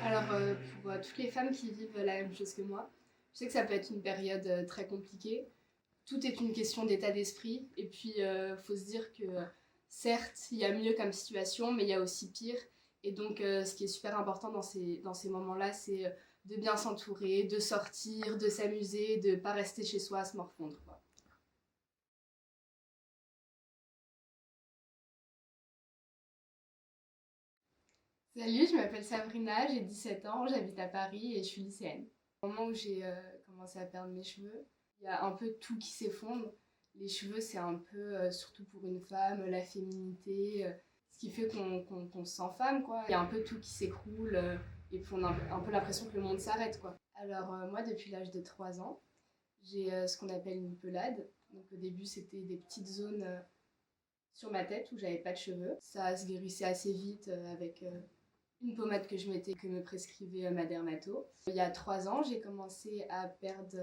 Alors, pour toutes les femmes qui vivent la même chose que moi, je sais que ça peut être une période très compliquée. Tout est une question d'état d'esprit. Et puis, faut se dire que certes, il y a mieux comme situation, mais il y a aussi pire. Et donc, ce qui est super important dans ces moments-là, c'est de bien s'entourer, de sortir, de s'amuser, de ne pas rester chez soi à se morfondre, quoi. Salut, je m'appelle Sabrina, j'ai 17 ans, j'habite à Paris et je suis lycéenne. Au moment où j'ai commencé à perdre mes cheveux, il y a un peu tout qui s'effondre. Les cheveux, c'est un peu, surtout pour une femme, la féminité, ce qui fait qu'on se sent femme, quoi. Il y a un peu tout qui s'écroule et puis on a un peu l'impression que le monde s'arrête, quoi. Alors moi, depuis l'âge de 3 ans, j'ai ce qu'on appelle une pelade. Donc au début, c'était des petites zones sur ma tête où j'avais pas de cheveux. Ça se guérissait assez vite avec une pommade que je mettais, que me prescrivait ma dermato. Il y a 3 ans, j'ai commencé à perdre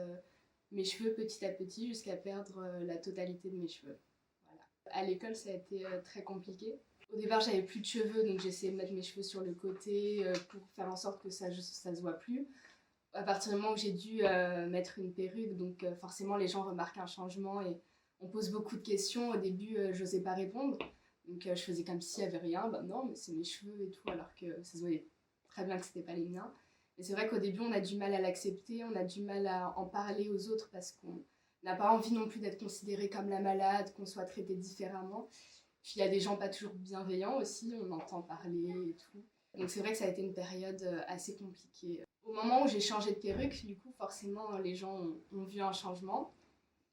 mes cheveux petit à petit jusqu'à perdre la totalité de mes cheveux. Voilà. À l'école, ça a été très compliqué. Au départ, j'avais plus de cheveux, donc j'essayais de mettre mes cheveux sur le côté pour faire en sorte que ça se voit plus. À partir du moment où j'ai dû mettre une perruque, donc forcément les gens remarquent un changement et on pose beaucoup de questions. Au début, j'osais pas répondre. Donc je faisais comme s'il n'y avait rien. Ben non, mais c'est mes cheveux et tout, alors que ça se voyait très bien que c'était pas les miens. Mais c'est vrai qu'au début, on a du mal à l'accepter, on a du mal à en parler aux autres parce qu'on n'a pas envie non plus d'être considéré comme la malade, qu'on soit traité différemment. Puis il y a des gens pas toujours bienveillants aussi, on entend parler et tout. Donc c'est vrai que ça a été une période assez compliquée. Au moment où j'ai changé de perruque, du coup, forcément, les gens ont vu un changement.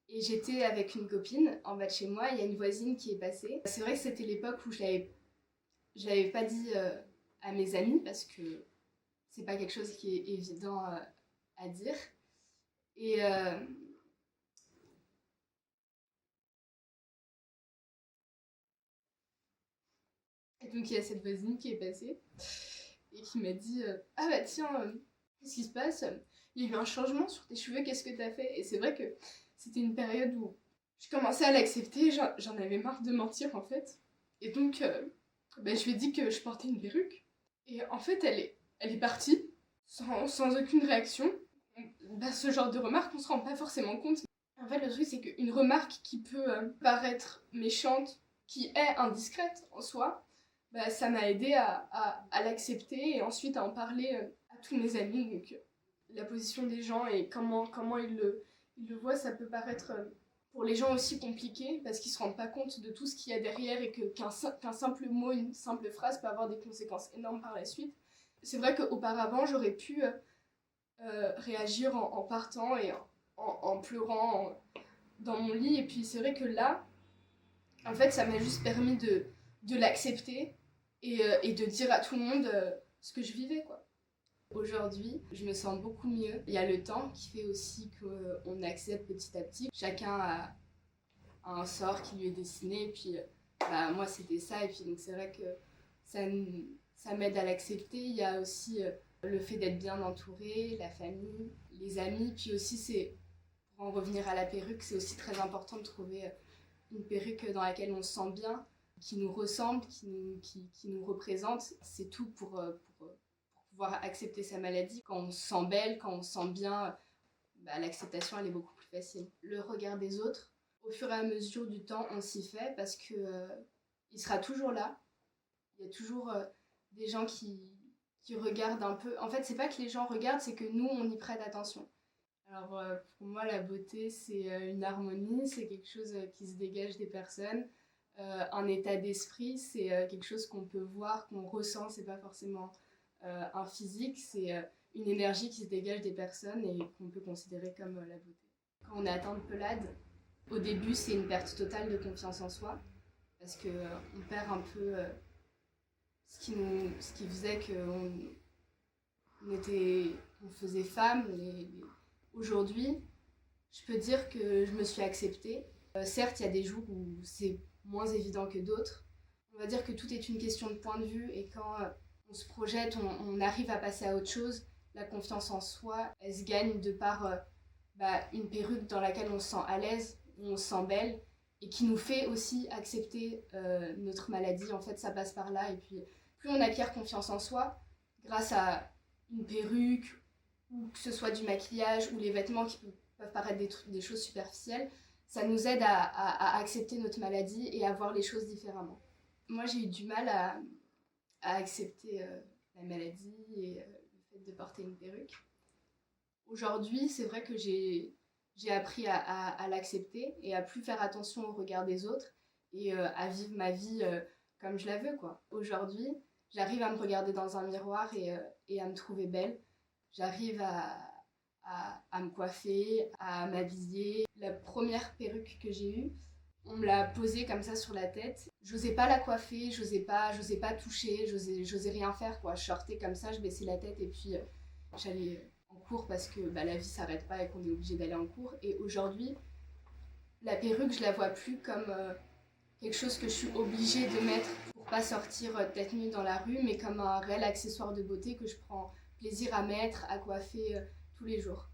Et j'étais avec une copine en bas de chez moi, il y a une voisine qui est passée. C'est vrai que c'était l'époque où je l'avais pas dit à mes amis parce que c'est pas quelque chose qui est évident à dire. Et, et donc il y a cette voisine qui est passée et qui m'a dit ah bah tiens, qu'est-ce qui se passe? Il y a eu un changement sur tes cheveux, qu'est-ce que t'as fait? Et c'est vrai que c'était une période où je commençais à l'accepter, j'en avais marre de mentir en fait. Et donc bah, je lui ai dit que je portais une perruque. Et en fait, elle est partie sans aucune réaction. Bah, ce genre de remarque, on se rend pas forcément compte. En fait, le truc, c'est qu'une remarque qui peut paraître méchante, qui est indiscrète en soi, bah, ça m'a aidé à l'accepter et ensuite à en parler à tous mes amis. Donc, la position des gens et comment ils le voient, ça peut paraître pour les gens aussi compliqué parce qu'ils se rendent pas compte de tout ce qu'il y a derrière et qu'un simple mot, une simple phrase peut avoir des conséquences énormes par la suite. C'est vrai qu'auparavant, j'aurais pu réagir en partant et en pleurant dans mon lit. Et puis c'est vrai que là, en fait, ça m'a juste permis de l'accepter et de dire à tout le monde ce que je vivais, quoi. Aujourd'hui, je me sens beaucoup mieux. Il y a le temps qui fait aussi qu'on accepte petit à petit. Chacun a un sort qui lui est destiné. Et puis, bah, moi, c'était ça. Et puis, donc, c'est vrai que ça, ça m'aide à l'accepter. Il y a aussi le fait d'être bien entouré, la famille, les amis. Puis aussi, pour en revenir à la perruque, c'est aussi très important de trouver une perruque dans laquelle on se sent bien, qui nous ressemble, qui nous représente. C'est tout pour pouvoir accepter sa maladie. Quand on se sent belle, quand on se sent bien, bah, l'acceptation elle est beaucoup plus facile. Le regard des autres, au fur et à mesure du temps, on s'y fait parce que il sera toujours là. Il y a toujours des gens qui regardent un peu. En fait, c'est pas que les gens regardent, c'est que nous, on y prête attention. Alors, pour moi, la beauté, c'est une harmonie, c'est quelque chose qui se dégage des personnes. Un état d'esprit, c'est quelque chose qu'on peut voir, qu'on ressent, c'est pas forcément un physique, c'est une énergie qui se dégage des personnes et qu'on peut considérer comme la beauté. Quand on est atteint de pelade, au début, c'est une perte totale de confiance en soi, parce qu'on perd un peu ce qui faisait qu'on faisait femme. Aujourd'hui, je peux dire que je me suis acceptée. Certes, il y a des jours où c'est moins évident que d'autres. On va dire que tout est une question de point de vue et quand on se projette, on arrive à passer à autre chose. La confiance en soi, elle se gagne de par une perruque dans laquelle on se sent à l'aise, où on se sent belle et qui nous fait aussi accepter notre maladie. En fait, ça passe par là. Et puis, plus on acquiert confiance en soi, grâce à une perruque, ou que ce soit du maquillage, ou les vêtements qui peuvent paraître des choses superficielles, ça nous aide à accepter notre maladie et à voir les choses différemment. Moi, j'ai eu du mal à accepter la maladie et le fait de porter une perruque. Aujourd'hui, c'est vrai que j'ai appris à l'accepter et à plus faire attention au regard des autres et à vivre ma vie comme je la veux, quoi. Aujourd'hui, j'arrive à me regarder dans un miroir et à me trouver belle. J'arrive à me coiffer, à m'habiller. La première perruque que j'ai eue, on me l'a posée comme ça sur la tête. J'osais pas la coiffer, j'osais pas toucher, j'osais rien faire, quoi. Je sortais comme ça, je baissais la tête et puis j'allais en cours parce que la vie s'arrête pas et qu'on est obligé d'aller en cours. Et aujourd'hui, la perruque, je la vois plus comme quelque chose que je suis obligée de mettre pour pas sortir tête nue dans la rue, mais comme un réel accessoire de beauté que je prends plaisir à mettre, à coiffer tous les jours.